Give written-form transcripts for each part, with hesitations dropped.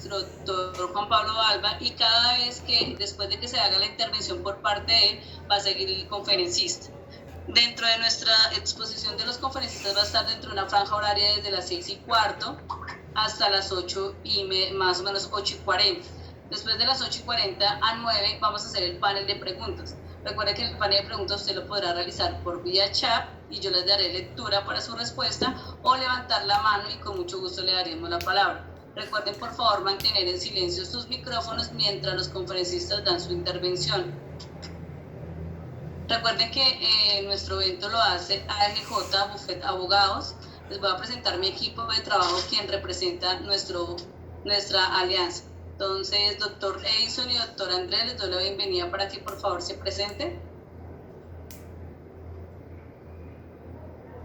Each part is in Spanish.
nuestro doctor Juan Pablo Alba, y cada vez que, después de que se haga la intervención por parte de él, va a seguir el conferencista. Dentro de nuestra exposición de los conferencistas va a estar dentro de una franja horaria desde las 6:15 hasta las 8 y más o menos 8:40. Después de las 8:40 a 9 vamos a hacer el panel de preguntas. Recuerde que el panel de preguntas usted lo podrá realizar por vía chat y yo les daré lectura para su respuesta, o levantar la mano y con mucho gusto le daremos la palabra. Recuerden por favor mantener en silencio sus micrófonos mientras los conferencistas dan su intervención. Recuerden que nuestro evento lo hace AEGJ Buffet Abogados. Les voy a presentar mi equipo de trabajo, quien representa nuestra alianza. Entonces, doctor Edison y doctor Andrés, les doy la bienvenida para que por favor se presenten.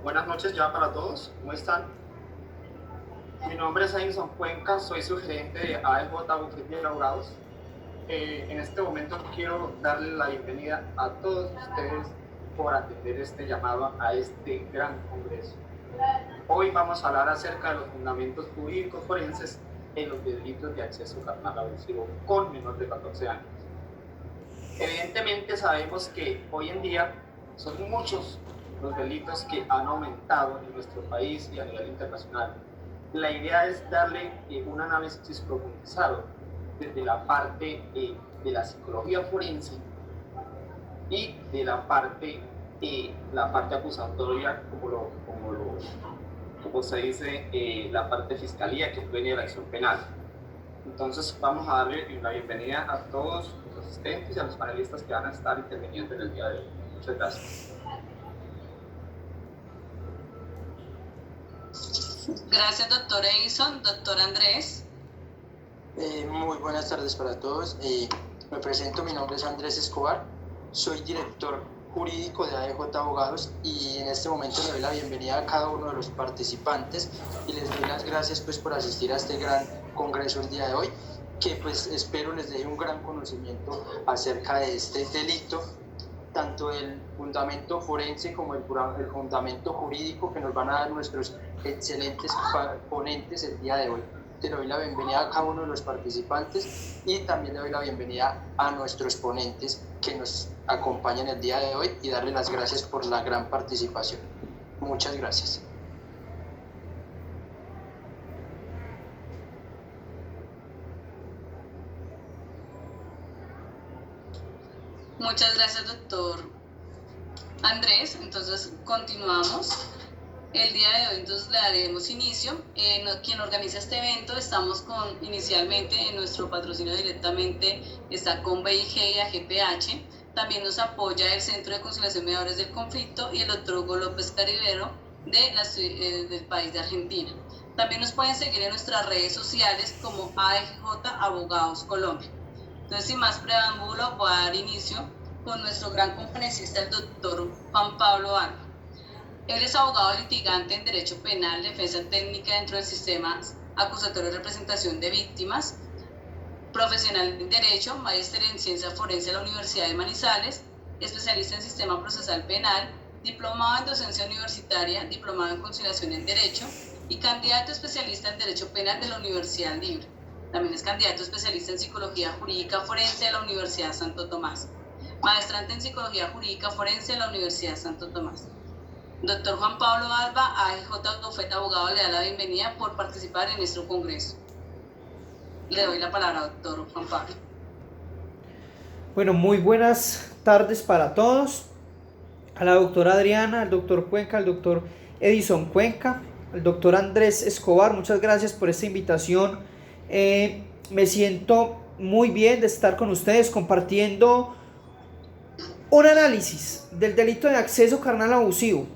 Buenas noches ya para todos, ¿cómo están? Mi nombre es Edison Cuenca, soy su gerente de AEJ Buffet Abogados. En este momento quiero darle la bienvenida a todos ustedes por atender este llamado a este gran congreso. Hoy vamos a hablar acerca de los fundamentos jurídicos forenses en los delitos de acceso carnal abusivo con menor de 14 años. Evidentemente sabemos que hoy en día son muchos los delitos que han aumentado en nuestro país y a nivel internacional. La idea es darle un análisis profundizado desde la parte de la psicología forense y de la parte acusatoria, como se dice, la parte de fiscalía que viene de la acción penal. Entonces vamos a darle la bienvenida a todos los asistentes y a los panelistas que van a estar interviniendo en el día de hoy. Muchas gracias. Gracias, doctor Edison. Doctor Andrés. Muy buenas tardes para todos. Me presento, mi nombre es Andrés Escobar, soy director jurídico de AEJ Abogados y en este momento le doy la bienvenida a cada uno de los participantes y les doy las gracias pues por asistir a este gran congreso el día de hoy, que pues espero les dé un gran conocimiento acerca de este delito, tanto el fundamento forense como el fundamento jurídico que nos van a dar nuestros excelentes ponentes el día de hoy. Le doy la bienvenida a cada uno de los participantes y también le doy la bienvenida a nuestros ponentes que nos acompañan el día de hoy y darle las gracias por la gran participación. Muchas gracias. Muchas gracias, doctor Andrés. Entonces continuamos. El día de hoy entonces le daremos inicio. Quien organiza este evento, estamos inicialmente en nuestro patrocinio directamente, está con BIG y AGPH. También nos apoya el Centro de Conciliación y Mediadores del Conflicto y el doctor Hugo López Caribero del país de Argentina. También nos pueden seguir en nuestras redes sociales como AEJ Abogados Colombia. Entonces, sin más preámbulo, voy a dar inicio con nuestro gran conferencista, el doctor Juan Pablo Alba. Él es abogado litigante en Derecho Penal, Defensa Técnica dentro del Sistema Acusatorio de Representación de Víctimas, profesional en Derecho, magíster en Ciencia Forense de la Universidad de Manizales, especialista en Sistema Procesal Penal, diplomado en Docencia Universitaria, diplomado en Conciliación en Derecho y candidato especialista en Derecho Penal de la Universidad Libre. También es candidato especialista en Psicología Jurídica Forense de la Universidad Santo Tomás, maestrante en Psicología Jurídica Forense de la Universidad Santo Tomás. Doctor Juan Pablo Alba, AEJ Buffet Abogado, le da la bienvenida por participar en nuestro congreso. Le doy la palabra, doctor Juan Pablo. Bueno, muy buenas tardes para todos. A la doctora Adriana, al doctor Cuenca, al doctor Edison Cuenca, al doctor Andrés Escobar, muchas gracias por esta invitación. Me siento muy bien de estar con ustedes compartiendo un análisis del delito de acceso carnal abusivo,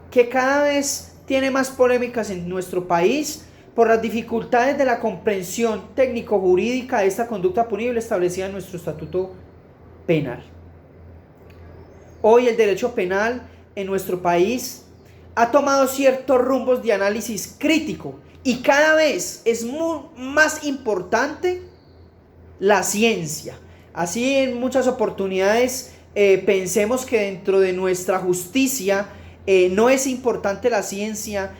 que cada vez tiene más polémicas en nuestro país por las dificultades de la comprensión técnico-jurídica de esta conducta punible establecida en nuestro Estatuto Penal. Hoy el derecho penal en nuestro país ha tomado ciertos rumbos de análisis crítico y cada vez es más importante la ciencia. Así en muchas oportunidades pensemos que dentro de nuestra justicia no es importante la ciencia,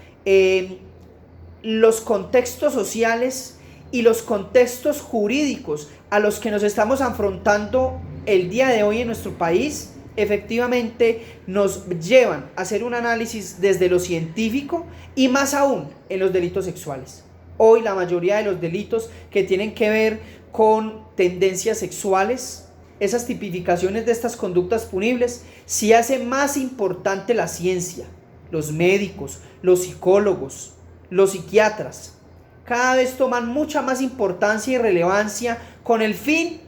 los contextos sociales y los contextos jurídicos a los que nos estamos afrontando el día de hoy en nuestro país, efectivamente nos llevan a hacer un análisis desde lo científico y más aún en los delitos sexuales. Hoy la mayoría de los delitos que tienen que ver con tendencias sexuales, esas tipificaciones de estas conductas punibles, sí hace más importante la ciencia, los médicos, los psicólogos, los psiquiatras. Cada vez toman mucha más importancia y relevancia con el fin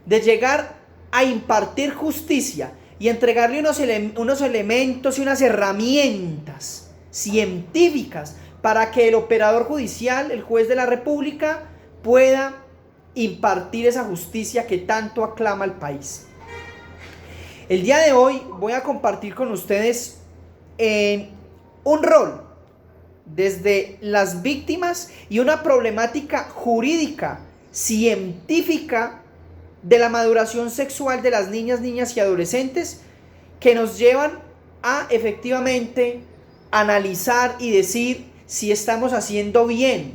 de llegar a impartir justicia y entregarle unos elementos y unas herramientas científicas para que el operador judicial, el juez de la República, pueda impartir esa justicia que tanto aclama al país. El día de hoy voy a compartir con ustedes un rol desde las víctimas y una problemática jurídica, científica, de la maduración sexual de las niñas y adolescentes, que nos llevan a efectivamente analizar y decir si estamos haciendo bien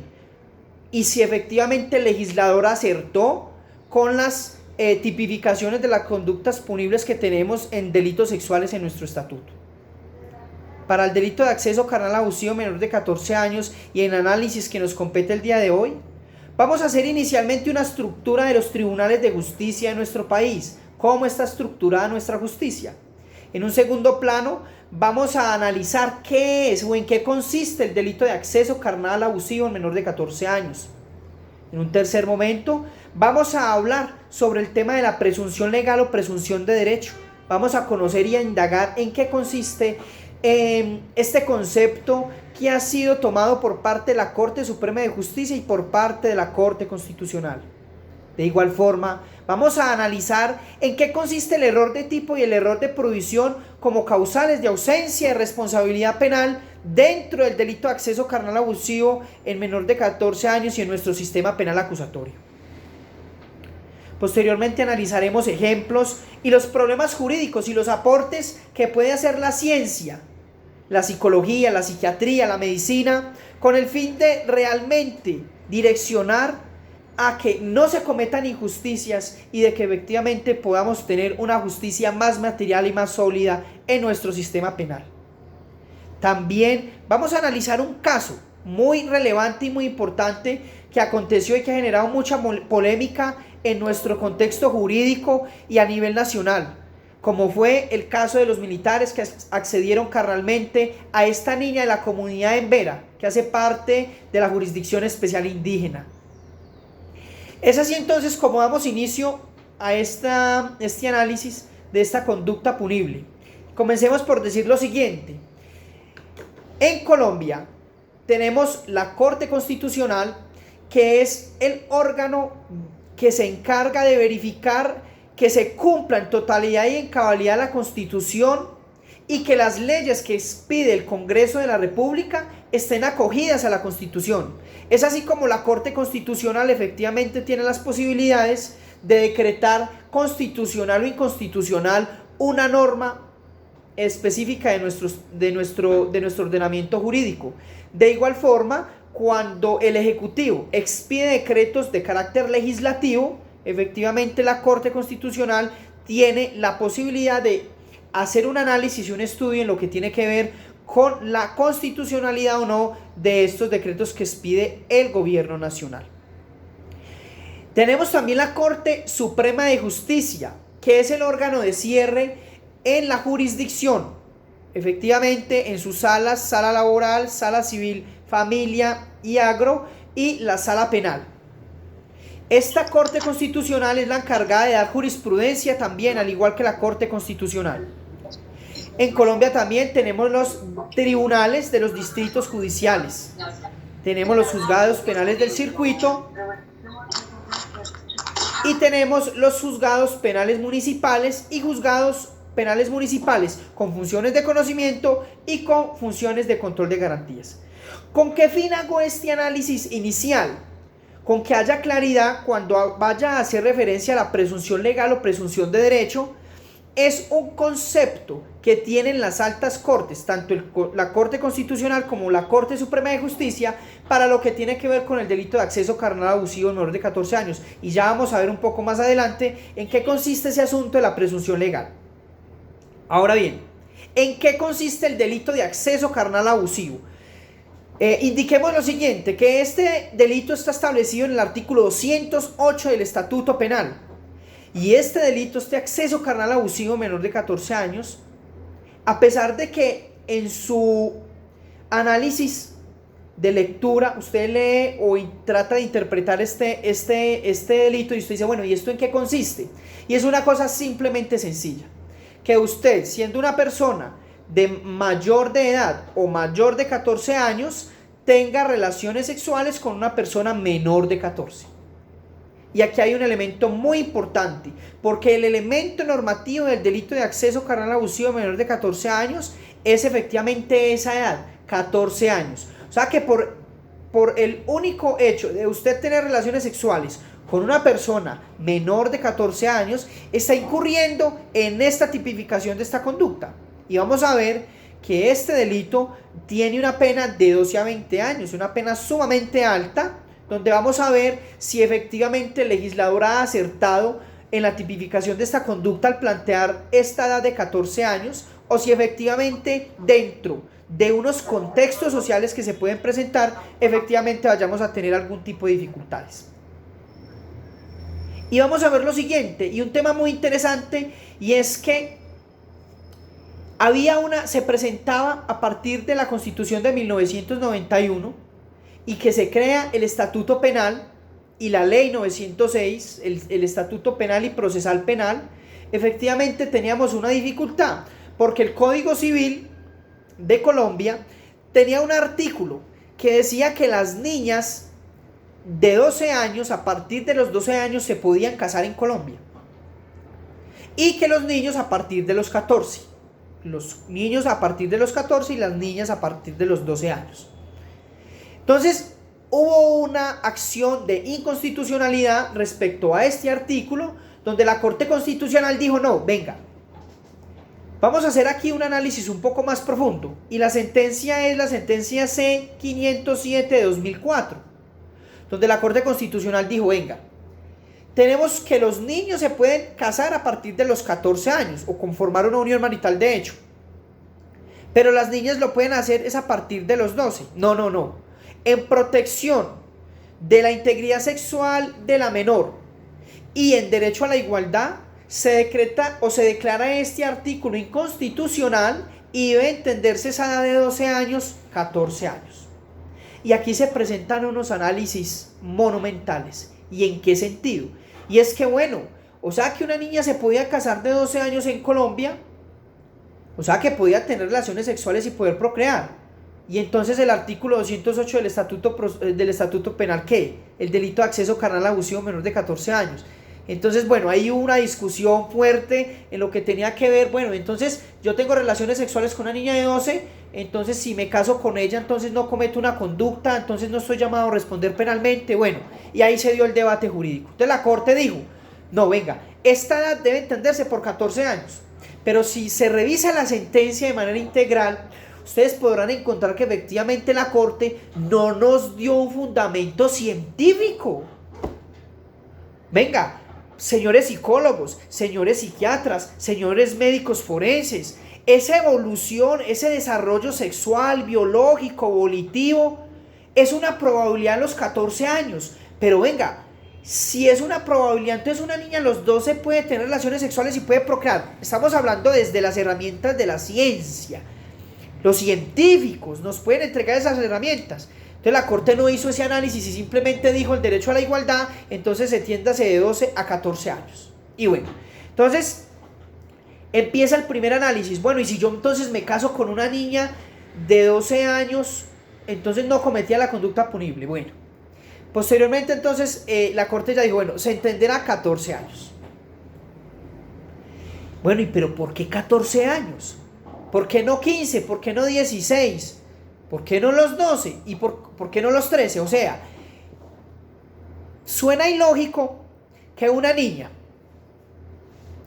y si efectivamente el legislador acertó con las tipificaciones de las conductas punibles que tenemos en delitos sexuales en nuestro estatuto. Para el delito de acceso carnal abusivo menor de 14 años y en análisis que nos compete el día de hoy, vamos a hacer inicialmente una estructura de los tribunales de justicia de nuestro país, cómo está estructurada nuestra justicia. En un segundo plano, vamos a analizar qué es o en qué consiste el delito de acceso carnal abusivo menor de 14 años. En un tercer momento, vamos a hablar sobre el tema de la presunción legal o presunción de derecho. Vamos a conocer y a indagar en qué consiste este concepto que ha sido tomado por parte de la Corte Suprema de Justicia y por parte de la Corte Constitucional. De igual forma, vamos a analizar en qué consiste el error de tipo y el error de provisión como causales de ausencia de responsabilidad penal dentro del delito de acceso carnal abusivo en menor de 14 años y en nuestro sistema penal acusatorio. Posteriormente analizaremos ejemplos y los problemas jurídicos y los aportes que puede hacer la ciencia, la psicología, la psiquiatría, la medicina, con el fin de realmente direccionar a que no se cometan injusticias y de que efectivamente podamos tener una justicia más material y más sólida en nuestro sistema penal. También vamos a analizar un caso muy relevante y muy importante que aconteció y que ha generado mucha polémica en nuestro contexto jurídico y a nivel nacional, como fue el caso de los militares que accedieron carnalmente a esta niña de la comunidad de Embera, que hace parte de la Jurisdicción Especial Indígena. Es así entonces como damos inicio a este análisis de esta conducta punible. Comencemos por decir lo siguiente. En Colombia tenemos la Corte Constitucional, que es el órgano que se encarga de verificar que se cumpla en totalidad y en cabalidad la Constitución y que las leyes que expide el Congreso de la República estén acogidas a la Constitución. Es así como la Corte Constitucional efectivamente tiene las posibilidades de decretar constitucional o inconstitucional una norma específica de nuestro ordenamiento jurídico. De igual forma, cuando el Ejecutivo expide decretos de carácter legislativo, efectivamente la Corte Constitucional tiene la posibilidad de hacer un análisis y un estudio en lo que tiene que ver con la constitucionalidad o no de estos decretos que expide el gobierno nacional. Tenemos también la Corte Suprema de Justicia, que es el órgano de cierre en la jurisdicción, efectivamente en sus salas, sala laboral, sala civil, familia y agro y la sala penal. Esta Corte Constitucional es la encargada de dar jurisprudencia también, al igual que la Corte Constitucional. En Colombia también tenemos los tribunales de los distritos judiciales. Tenemos los juzgados penales del circuito y tenemos los juzgados penales municipales y juzgados penales municipales con funciones de conocimiento y con funciones de control de garantías. ¿Con qué fin hago este análisis inicial? Con que haya claridad cuando vaya a hacer referencia a la presunción legal o presunción de derecho. Es un concepto que tienen las altas cortes, tanto la Corte Constitucional como la Corte Suprema de Justicia, para lo que tiene que ver con el delito de acceso carnal abusivo en menor de 14 años. Y ya vamos a ver un poco más adelante en qué consiste ese asunto de la presunción legal. Ahora bien, ¿en qué consiste el delito de acceso carnal abusivo? Indiquemos lo siguiente, que este delito está establecido en el artículo 208 del Estatuto Penal. Y este delito, este acceso carnal abusivo menor de 14 años, a pesar de que en su análisis de lectura usted lee o trata de interpretar este delito y usted dice, bueno, ¿y esto en qué consiste? Y es una cosa simplemente sencilla, que usted, siendo una persona de mayor de edad o mayor de 14 años, tenga relaciones sexuales con una persona menor de 14. Y aquí hay un elemento muy importante, porque el elemento normativo del delito de acceso carnal abusivo menor de 14 años es efectivamente esa edad, 14 años. O sea que por el único hecho de usted tener relaciones sexuales con una persona menor de 14 años, está incurriendo en esta tipificación de esta conducta. Y vamos a ver que este delito tiene una pena de 12 a 20 años, una pena sumamente alta, donde vamos a ver si efectivamente el legislador ha acertado en la tipificación de esta conducta al plantear esta edad de 14 años, o si efectivamente dentro de unos contextos sociales que se pueden presentar, efectivamente vayamos a tener algún tipo de dificultades. Y vamos a ver lo siguiente, y un tema muy interesante, y es que se presentaba a partir de la Constitución de 1991 y que se crea el Estatuto Penal y la Ley 906, el Estatuto Penal y Procesal Penal. Efectivamente teníamos una dificultad porque el Código Civil de Colombia tenía un artículo que decía que las niñas de 12 años, a partir de los 12 años, se podían casar en Colombia, y que los niños a partir de los 14. Los niños a partir de los 14 y las niñas a partir de los 12 años. Entonces, hubo una acción de inconstitucionalidad respecto a este artículo, donde la Corte Constitucional dijo, no, venga, vamos a hacer aquí un análisis un poco más profundo. Y la sentencia es la sentencia C-507 de 2004, donde la Corte Constitucional dijo, venga, tenemos que los niños se pueden casar a partir de los 14 años o conformar una unión marital de hecho, pero las niñas lo pueden hacer es a partir de los 12. No. En protección de la integridad sexual de la menor y en derecho a la igualdad, se decreta o se declara este artículo inconstitucional y debe entenderse esa edad de 12 años, 14 años. Y aquí se presentan unos análisis monumentales. ¿Y en qué sentido? Y es que bueno, o sea que una niña se podía casar de 12 años en Colombia, o sea que podía tener relaciones sexuales y poder procrear. Y entonces el artículo 208 del Estatuto Penal, ¿qué? El delito de acceso carnal abusivo menor de 14 años. Entonces, bueno, hay una discusión fuerte en lo que tenía que ver, bueno, entonces yo tengo relaciones sexuales con una niña de 12, entonces si me caso con ella, entonces no cometo una conducta, entonces no estoy llamado a responder penalmente, bueno, y ahí se dio el debate jurídico. Entonces la Corte dijo, no, venga, esta edad debe entenderse por 14 años, pero si se revisa la sentencia de manera integral, ustedes podrán encontrar que efectivamente la Corte no nos dio un fundamento científico. Venga, señores psicólogos, señores psiquiatras, señores médicos forenses, esa evolución, ese desarrollo sexual, biológico, volitivo, es una probabilidad a los 14 años. Pero venga, si es una probabilidad, entonces una niña a los 12 puede tener relaciones sexuales y puede procrear. Estamos hablando desde las herramientas de la ciencia. Los científicos nos pueden entregar esas herramientas. Entonces la Corte no hizo ese análisis y simplemente dijo el derecho a la igualdad, entonces entiéndase de 12 a 14 años. Y bueno, entonces empieza el primer análisis. Bueno, y si yo entonces me caso con una niña de 12 años, entonces no cometía la conducta punible. Bueno, posteriormente entonces la Corte ya dijo, bueno, se entenderá 14 años. Bueno, ¿y pero por qué 14 años? ¿Por qué no 15? ¿Por qué no 16? ¿Por qué no los 12? ¿Y por qué no los 13? O sea, suena ilógico que una niña,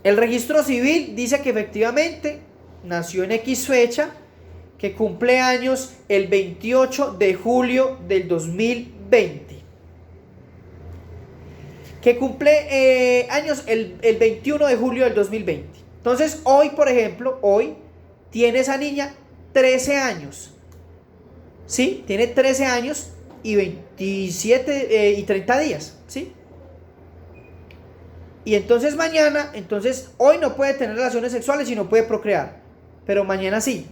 el registro civil dice que efectivamente nació en X fecha, que cumple años el 28 de julio del 2020. Que cumple años el 21 de julio del 2020. Entonces, hoy, por ejemplo, hoy tiene esa niña 13 años. ¿Sí? Tiene 13 años y 27 y 30 días. ¿Sí? Y entonces mañana, hoy no puede tener relaciones sexuales y no puede procrear. Pero mañana sí.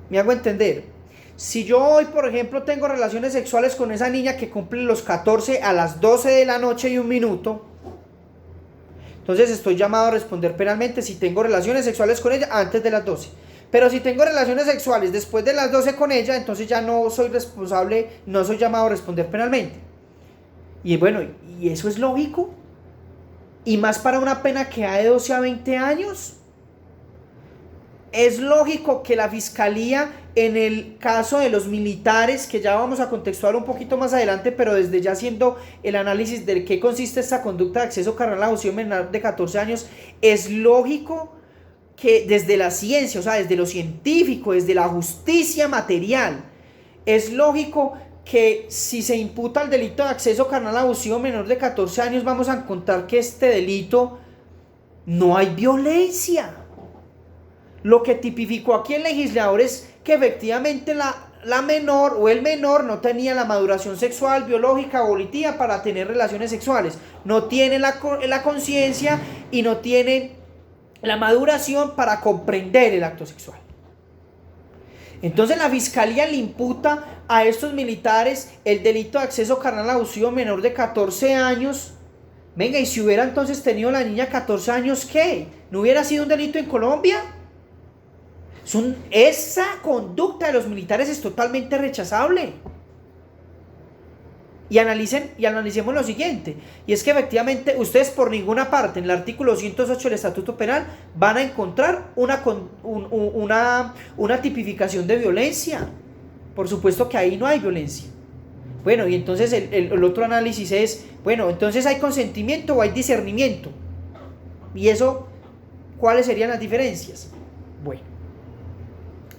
¿Me hago entender? Si yo hoy, por ejemplo, tengo relaciones sexuales con esa niña que cumple los 14 a las 12 de la noche y 1 minuto, entonces estoy llamado a responder penalmente si tengo relaciones sexuales con ella antes de las 12. Pero si tengo relaciones sexuales después de las 12 con ella, entonces ya no soy responsable, no soy llamado a responder penalmente. Y bueno, ¿y eso es lógico? Y más para una pena que va de 12 a 20 años. Es lógico que la fiscalía, en el caso de los militares, que ya vamos a contextualizar un poquito más adelante, pero desde ya haciendo el análisis de qué consiste esta conducta de acceso carnal a abusivo menor de 14 años, es lógico que desde la ciencia, o sea, desde lo científico, desde la justicia material, es lógico que si se imputa el delito de acceso carnal abusivo menor de 14 años, vamos a encontrar que este delito no hay violencia. Lo que tipificó aquí el legislador es que efectivamente la menor o el menor no tenía la maduración sexual, biológica o volitiva para tener relaciones sexuales. No tiene la conciencia y no tiene la maduración para comprender el acto sexual. Entonces la fiscalía le imputa a estos militares el delito de acceso carnal abusivo menor de 14 años. Venga, y si hubiera entonces tenido la niña 14 años, ¿qué? ¿No hubiera sido un delito en Colombia? Esa conducta de los militares es totalmente rechazable. Y analicemos lo siguiente, y es que efectivamente ustedes por ninguna parte en el artículo 108 del Estatuto Penal van a encontrar una tipificación de violencia. Por supuesto que ahí no hay violencia. Bueno, y entonces el otro análisis es, bueno, entonces ¿hay consentimiento o hay discernimiento? Y eso, ¿cuáles serían las diferencias? Bueno,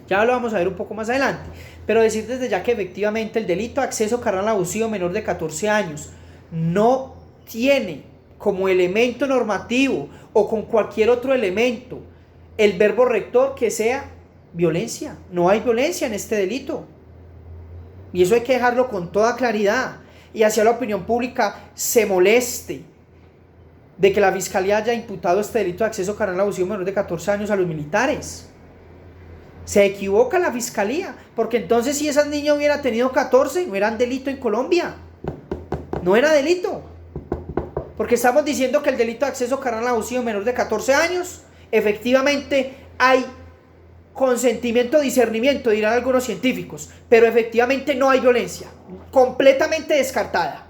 ya lo vamos a ver un poco más adelante. Pero decir desde ya que efectivamente el delito de acceso carnal abusivo menor de 14 años no tiene como elemento normativo o con cualquier otro elemento el verbo rector que sea violencia. No hay violencia en este delito. Y eso hay que dejarlo con toda claridad. Y hacia la opinión pública se moleste de que la fiscalía haya imputado este delito de acceso carnal abusivo menor de 14 años a los militares. Se equivoca la fiscalía, porque entonces si esa niña hubiera tenido 14, no era un delito en Colombia. No era delito. Porque estamos diciendo que el delito de acceso carnal abusivo menor de 14 años, efectivamente hay consentimiento, discernimiento, dirán algunos científicos, pero efectivamente no hay violencia, completamente descartada.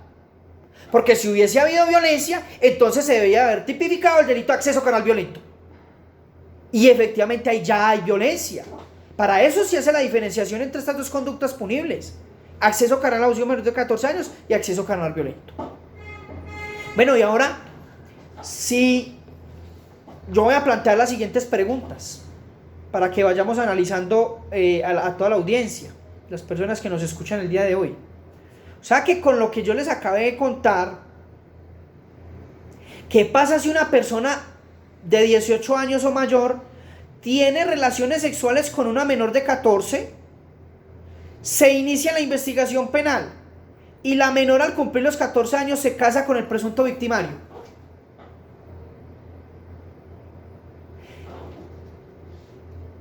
Porque si hubiese habido violencia, entonces se debía haber tipificado el delito de acceso carnal violento. Y efectivamente ahí ya hay violencia. Para eso se hace la diferenciación entre estas dos conductas punibles: acceso carnal abusivo menor de 14 años y acceso carnal violento. Bueno, y ahora si yo voy a plantear las siguientes preguntas para que vayamos analizando a toda la audiencia, las personas que nos escuchan el día de hoy. O sea que con lo que yo les acabé de contar, ¿qué pasa si una persona de 18 años o mayor tiene relaciones sexuales con una menor de 14, se inicia la investigación penal y la menor al cumplir los 14 años se casa con el presunto victimario?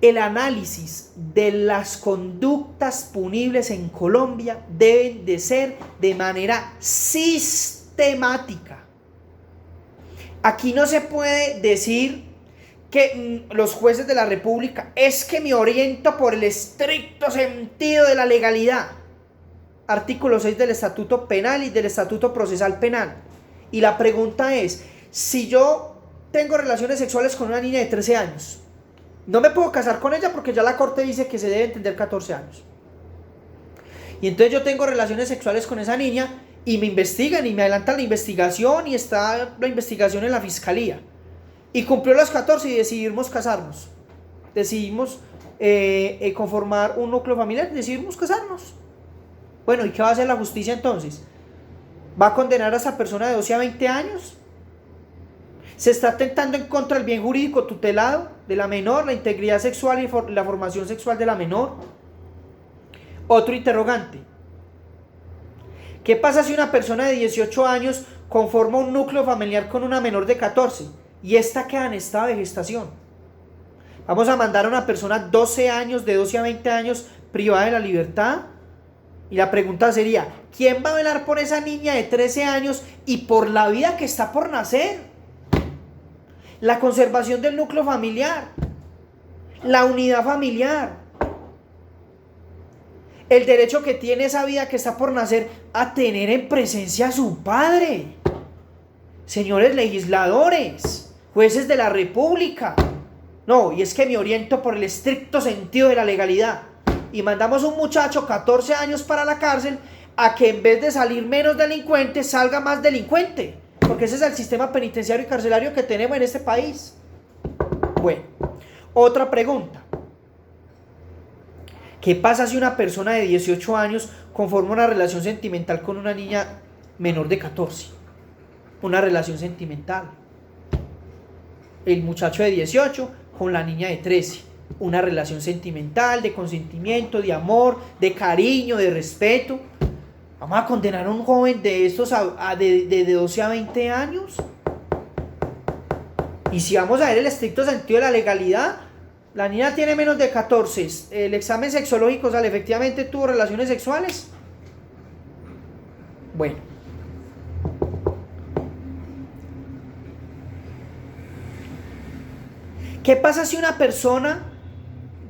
El análisis de las conductas punibles en Colombia deben de ser de manera sistemática. Aquí no se puede decir que los jueces de la República es que me oriento por el estricto sentido de la legalidad. Artículo 6 del Estatuto Penal y del Estatuto Procesal Penal. Y la pregunta es, si yo tengo relaciones sexuales con una niña de 13 años, no me puedo casar con ella porque ya la Corte dice que se debe entender 14 años. Y entonces yo tengo relaciones sexuales con esa niña y me investigan y me adelantan la investigación y está la investigación en la fiscalía. Y cumplió los 14 y decidimos casarnos. Decidimos conformar un núcleo familiar, decidimos casarnos. Bueno, ¿y qué va a hacer la justicia entonces? ¿Va a condenar a esa persona de 12 a 20 años? ¿Se está atentando en contra del bien jurídico tutelado de la menor, la integridad sexual y la formación sexual de la menor? Otro interrogante. ¿Qué pasa si una persona de 18 años conforma un núcleo familiar con una menor de 14 y esta queda en estado de gestación? ¿Vamos a mandar a una persona 12 años, de 12 a 20 años, privada de la libertad? Y la pregunta sería, ¿quién va a velar por esa niña de 13 años y por la vida que está por nacer? La conservación del núcleo familiar, la unidad familiar, el derecho que tiene esa vida que está por nacer a tener en presencia a su padre. Señores legisladores, jueces de la República. No, y es que me oriento por el estricto sentido de la legalidad. Y mandamos a un muchacho 14 años para la cárcel a que en vez de salir menos delincuente, salga más delincuente. Porque ese es el sistema penitenciario y carcelario que tenemos en este país. Bueno, otra pregunta. ¿Qué pasa si una persona de 18 años conforma una relación sentimental con una niña menor de 14? Una relación sentimental. El muchacho de 18 con la niña de 13. Una relación sentimental, de consentimiento, de amor, de cariño, de respeto. ¿Vamos a condenar a un joven de estos de 12 a 20 años? Y si vamos a ver el estricto sentido de la legalidad, la niña tiene menos de 14, el examen sexológico sale, efectivamente tuvo relaciones sexuales. Bueno. ¿Qué pasa si una persona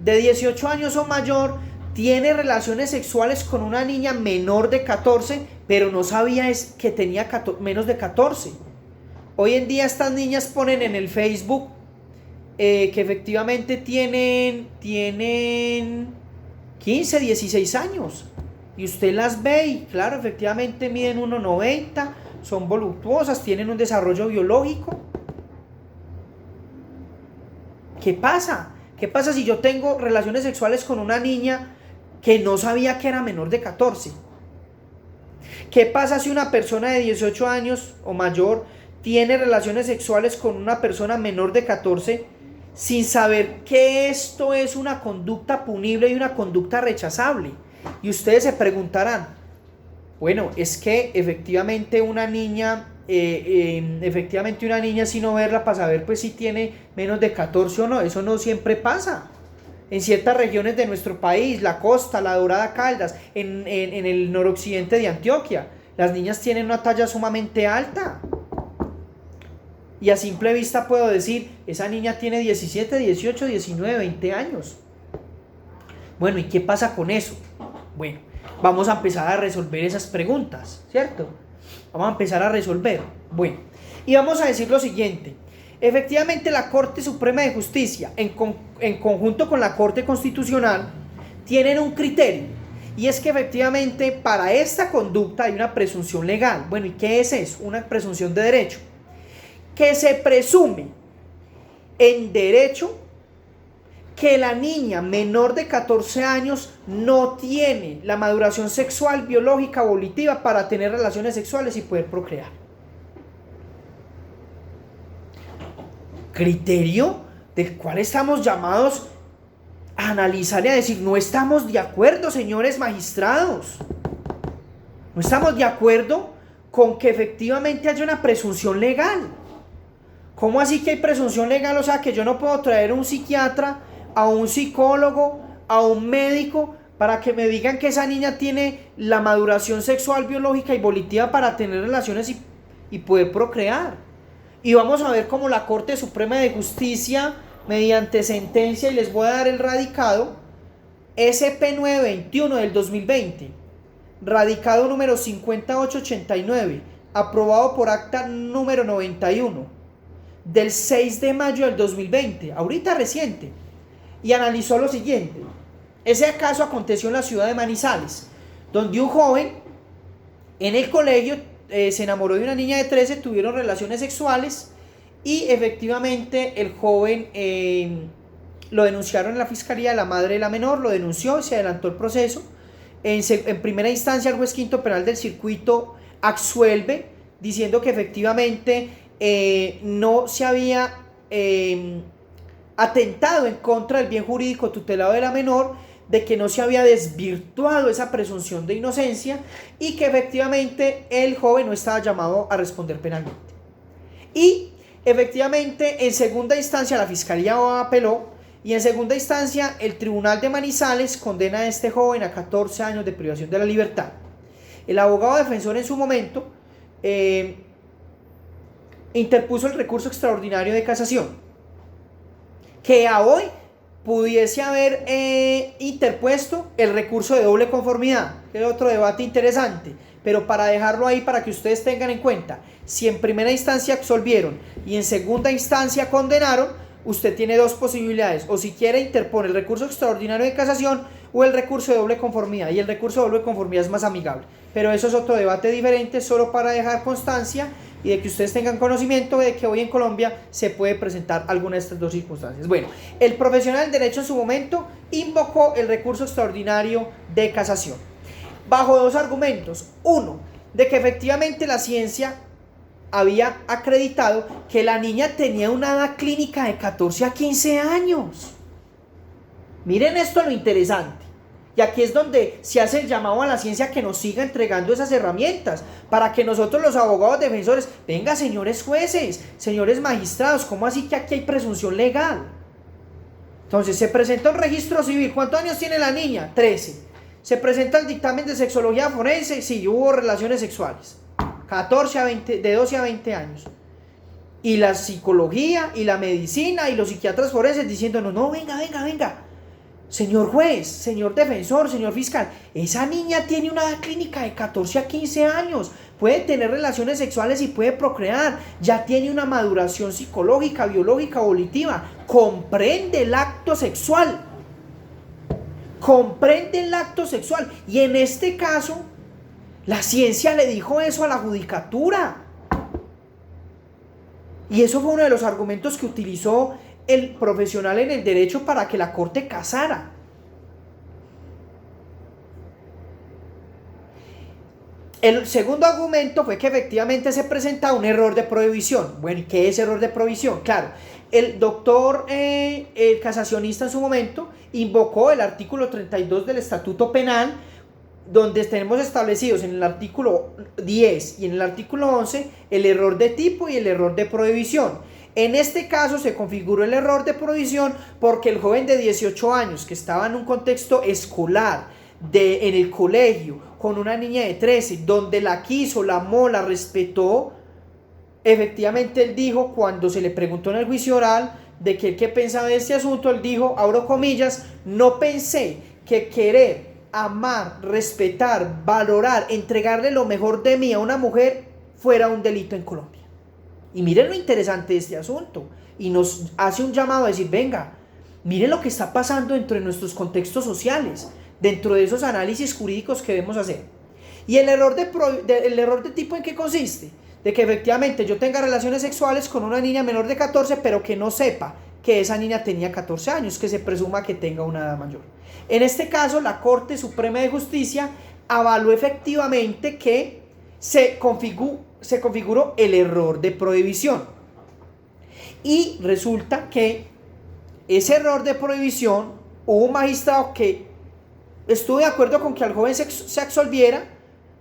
de 18 años o mayor tiene relaciones sexuales con una niña menor de 14, pero no sabía que tenía menos de 14? Hoy en día estas niñas ponen en el Facebook que efectivamente tienen 15, 16 años. Y usted las ve y claro, efectivamente miden 1,90, son voluptuosas, tienen un desarrollo biológico. ¿Qué pasa? ¿Qué pasa si yo tengo relaciones sexuales con una niña que no sabía que era menor de 14? ¿Qué pasa si una persona de 18 años o mayor tiene relaciones sexuales con una persona menor de 14 sin saber que esto es una conducta punible y una conducta rechazable? Y ustedes se preguntarán, bueno, es que efectivamente una niña sino verla para saber pues si tiene menos de 14 o no, eso no siempre pasa. En ciertas regiones de nuestro país, la costa, la Dorada Caldas, en el noroccidente de Antioquia, las niñas tienen una talla sumamente alta. Y a simple vista puedo decir, esa niña tiene 17, 18, 19, 20 años. Bueno, ¿y qué pasa con eso? Bueno, vamos a empezar a resolver esas preguntas, ¿cierto? Vamos a empezar a resolver. Bueno, y vamos a decir lo siguiente. Efectivamente, la Corte Suprema de Justicia, en conjunto con la Corte Constitucional, tienen un criterio. Y es que efectivamente para esta conducta hay una presunción legal. Bueno, ¿y qué es eso? Una presunción de derecho. Que se presume en derecho que la niña menor de 14 años no tiene la maduración sexual, biológica o volitiva para tener relaciones sexuales y poder procrear. Criterio del cual estamos llamados a analizar y a decir, no estamos de acuerdo, señores magistrados. No estamos de acuerdo con que efectivamente haya una presunción legal. ¿Cómo así que hay presunción legal? O sea, que yo no puedo traer a un psiquiatra, a un psicólogo, a un médico para que me digan que esa niña tiene la maduración sexual, biológica y volitiva para tener relaciones y poder procrear. Y vamos a ver cómo la Corte Suprema de Justicia, mediante sentencia, y les voy a dar el radicado, SP 921 del 2020, radicado número 5889, aprobado por acta número 91, del 6 de mayo del 2020, ahorita reciente, y analizó lo siguiente. Ese caso aconteció en la ciudad de Manizales, donde un joven en el colegio se enamoró de una niña de 13, tuvieron relaciones sexuales y efectivamente el joven lo denunciaron en la fiscalía, la madre de la menor lo denunció, se adelantó el proceso. En primera instancia el juez quinto penal del circuito absuelve diciendo que efectivamente no se había atentado en contra del bien jurídico tutelado de la menor, de que no se había desvirtuado esa presunción de inocencia y que efectivamente el joven no estaba llamado a responder penalmente. Y efectivamente en segunda instancia la fiscalía apeló y en segunda instancia el tribunal de Manizales condena a este joven a 14 años de privación de la libertad. El abogado defensor en su momento interpuso el recurso extraordinario de casación, que a hoy pudiese haber interpuesto el recurso de doble conformidad, que es otro debate interesante, pero para dejarlo ahí para que ustedes tengan en cuenta, si en primera instancia absolvieron y en segunda instancia condenaron, usted tiene dos posibilidades, o si quiere interpone el recurso extraordinario de casación o el recurso de doble conformidad, y el recurso de doble conformidad es más amigable, pero eso es otro debate diferente, solo para dejar constancia y de que ustedes tengan conocimiento de que hoy en Colombia se puede presentar alguna de estas dos circunstancias. Bueno, el profesional del derecho en su momento invocó el recurso extraordinario de casación bajo dos argumentos. Uno, de que efectivamente la ciencia había acreditado que la niña tenía una edad clínica de 14 a 15 años. Miren esto lo interesante. Y aquí es donde se hace el llamado a la ciencia que nos siga entregando esas herramientas para que nosotros los abogados defensores, venga señores jueces, señores magistrados, ¿cómo así que aquí hay presunción legal? Entonces se presenta un registro civil. ¿Cuántos años tiene la niña? 13. Se presenta el dictamen de sexología forense. Sí, hubo relaciones sexuales. 14 a 20, de 12 a 20 años. Y la psicología y la medicina y los psiquiatras forenses diciéndonos, no, venga. Señor juez, señor defensor, señor fiscal, esa niña tiene una edad clínica de 14 a 15 años, puede tener relaciones sexuales y puede procrear, ya tiene una maduración psicológica, biológica, volitiva, comprende el acto sexual, y en este caso, la ciencia le dijo eso a la judicatura, y eso fue uno de los argumentos que utilizó el profesional en el derecho para que la corte casara. El segundo argumento fue que efectivamente se presenta un error de prohibición. Bueno, ¿y qué es error de prohibición? Claro, el doctor, el casacionista en su momento, invocó el artículo 32 del Estatuto Penal, donde tenemos establecidos en el artículo 10 y en el artículo 11 el error de tipo y el error de prohibición. En este caso se configuró el error de prohibición porque el joven de 18 años que estaba en un contexto escolar, en el colegio, con una niña de 13, donde la quiso, la amó, la respetó, efectivamente él dijo, cuando se le preguntó en el juicio oral de que qué pensaba de este asunto, él dijo, abro comillas, no pensé que querer, amar, respetar, valorar, entregarle lo mejor de mí a una mujer fuera un delito en Colombia. Y miren lo interesante de este asunto. Y nos hace un llamado a decir, venga, miren lo que está pasando dentro de nuestros contextos sociales, dentro de esos análisis jurídicos que debemos hacer. Y el error de tipo, ¿en qué consiste? De que efectivamente yo tenga relaciones sexuales con una niña menor de 14, pero que no sepa que esa niña tenía 14 años, que se presuma que tenga una edad mayor. En este caso, la Corte Suprema de Justicia avaló efectivamente que se configuró el error de prohibición. Y resulta que ese error de prohibición, hubo un magistrado que estuvo de acuerdo con que al joven se absolviera,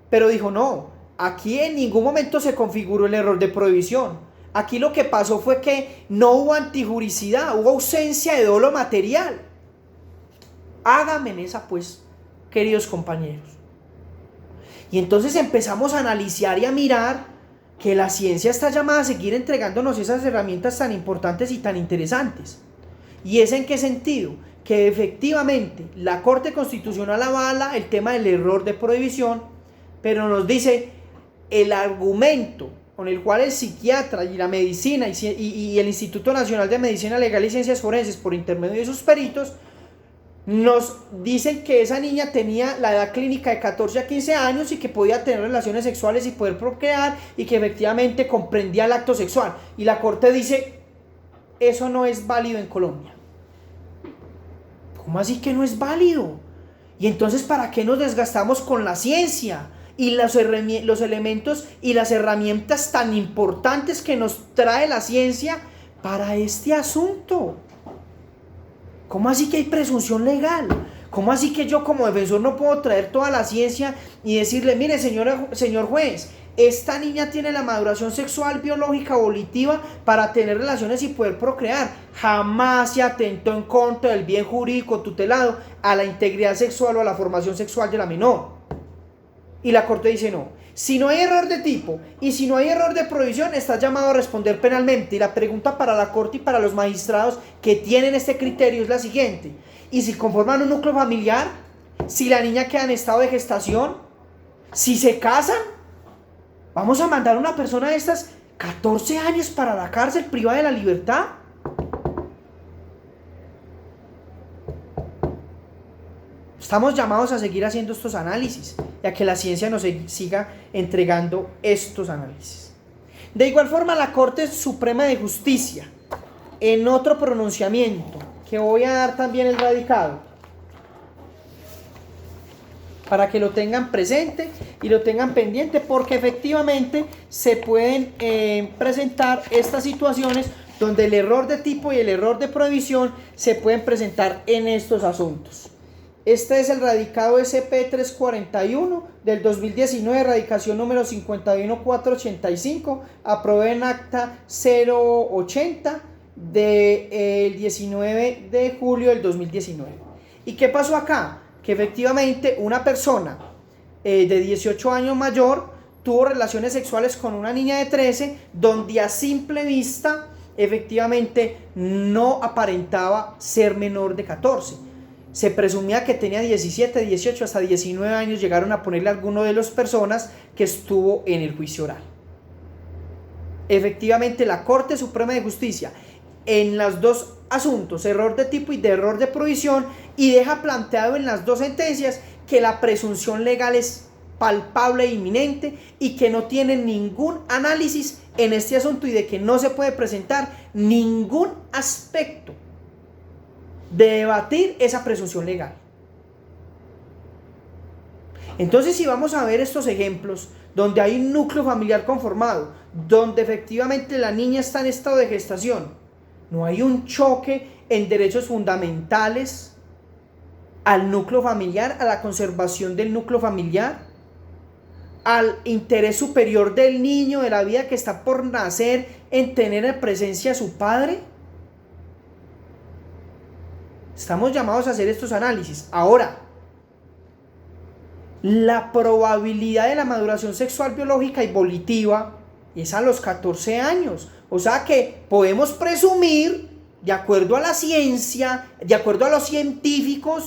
pero dijo no, aquí en ningún momento se configuró el error de prohibición. Aquí lo que pasó fue que no hubo antijuricidad, hubo ausencia de dolo material. Háganme en esa pues, queridos compañeros. Y entonces empezamos a analizar y a mirar que la ciencia está llamada a seguir entregándonos esas herramientas tan importantes y tan interesantes. ¿Y es en qué sentido? Que efectivamente la Corte Constitucional avala el tema del error de prohibición, pero nos dice el argumento con el cual el psiquiatra y la medicina y el Instituto Nacional de Medicina Legal y Ciencias Forenses, por intermedio de sus peritos, nos dicen que esa niña tenía la edad clínica de 14 a 15 años y que podía tener relaciones sexuales y poder procrear y que efectivamente comprendía el acto sexual. Y la Corte dice, eso no es válido en Colombia. ¿Cómo así que no es válido? Y entonces, ¿para qué nos desgastamos con la ciencia y los elementos y las herramientas tan importantes que nos trae la ciencia para este asunto? ¿Cómo así que hay presunción legal? ¿Cómo así que yo como defensor no puedo traer toda la ciencia y decirle, mire señor juez, esta niña tiene la maduración sexual, biológica, volitiva para tener relaciones y poder procrear? Jamás se atentó en contra del bien jurídico tutelado a la integridad sexual o a la formación sexual de la menor. Y la Corte dice no. Si no hay error de tipo y si no hay error de provisión, estás llamado a responder penalmente. Y la pregunta para la Corte y para los magistrados que tienen este criterio es la siguiente: ¿y si conforman un núcleo familiar? ¿Si la niña queda en estado de gestación? ¿Si se casan? ¿Vamos a mandar a una persona de estas 14 años para la cárcel privada de la libertad? Estamos llamados a seguir haciendo estos análisis y a que la ciencia nos siga entregando estos análisis. De igual forma, la Corte Suprema de Justicia, en otro pronunciamiento, que voy a dar también el radicado, para que lo tengan presente y lo tengan pendiente, porque efectivamente se pueden presentar estas situaciones donde el error de tipo y el error de provisión se pueden presentar en estos asuntos. Este es el radicado SP341 del 2019, radicación número 51485, aprobado en acta 080 del 19 de julio del 2019. ¿Y qué pasó acá? Que efectivamente una persona de 18 años mayor tuvo relaciones sexuales con una niña de 13, donde a simple vista efectivamente no aparentaba ser menor de 14. Se presumía que tenía 17, 18, hasta 19 años, llegaron a ponerle a alguno de las personas que estuvo en el juicio oral. Efectivamente, la Corte Suprema de Justicia, en los dos asuntos, error de tipo y de error de provisión, y deja planteado en las dos sentencias que la presunción legal es palpable e inminente y que no tiene ningún análisis en este asunto y de que no se puede presentar ningún aspecto de debatir esa presunción legal. Entonces, si vamos a ver estos ejemplos donde hay un núcleo familiar conformado, donde efectivamente la niña está en estado de gestación, no hay un choque en derechos fundamentales al núcleo familiar, a la conservación del núcleo familiar, al interés superior del niño, de la vida que está por nacer, en tener en presencia a su padre. Estamos llamados a hacer estos análisis. Ahora, la probabilidad de la maduración sexual, biológica y volitiva es a los 14 años. O sea que podemos presumir, de acuerdo a la ciencia, de acuerdo a los científicos,